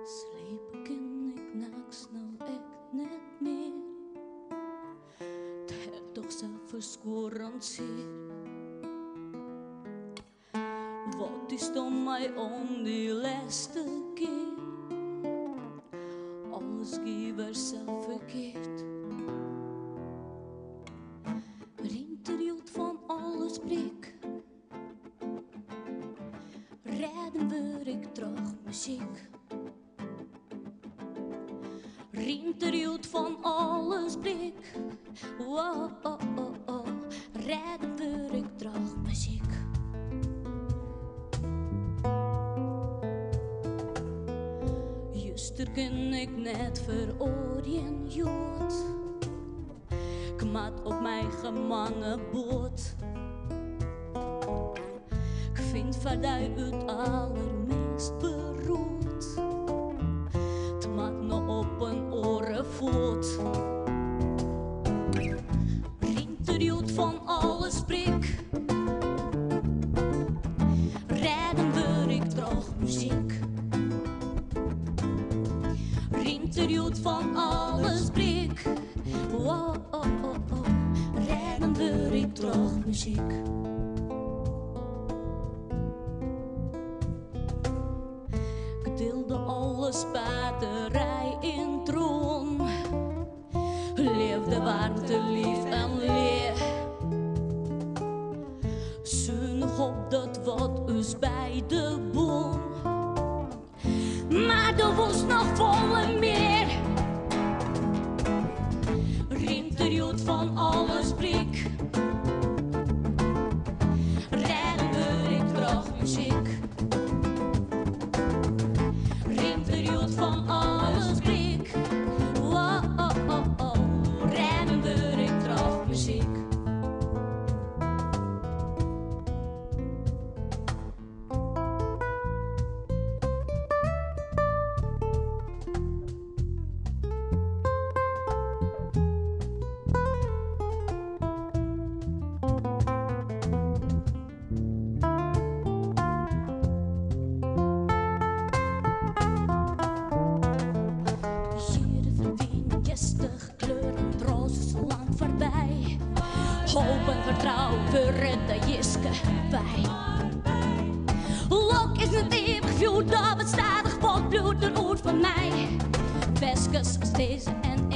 Slepen kan ik nachts nou echt net meer. Het heb toch zelf verskorend zeer. Wat is dan mij om die laatste keer? Alles ging weer zelf verkeerd. Rinterjoet van alles breek. Rijden we ik terug muziek. Rinterjoet van alles breek. Wow, oh, oh, oh. Rijden we ik terug muziek. Juster ken ik net verorien jood. Ik maat op mijn gemangen boot. Ik vind vanuit het allermeest beroerd. Het maakt nog op een orenvoet. Rinterjoet van alles prik. Rijden we ik terug muziek. Rinterjoet van alles prik. Wow, oh, oh, oh. Rijden we ik terug muziek. Ik deelde alles batterij in troon. Leefde warmte, lief en leer. Zuinig op dat wat us bij de boom. Maar er was nog volle meer. Rinterjoet van alles prik. Rijden we ik terug muziek. Rinterjoet van alles prik. Wow, oh, oh, oh. Rijden we ik terug muziek. Hoop en vertrouwen, we redden Jiske bij. Lok is het eeuwig vuur, dat bestadig pot bloed, een oer van mij. Weskes als deze en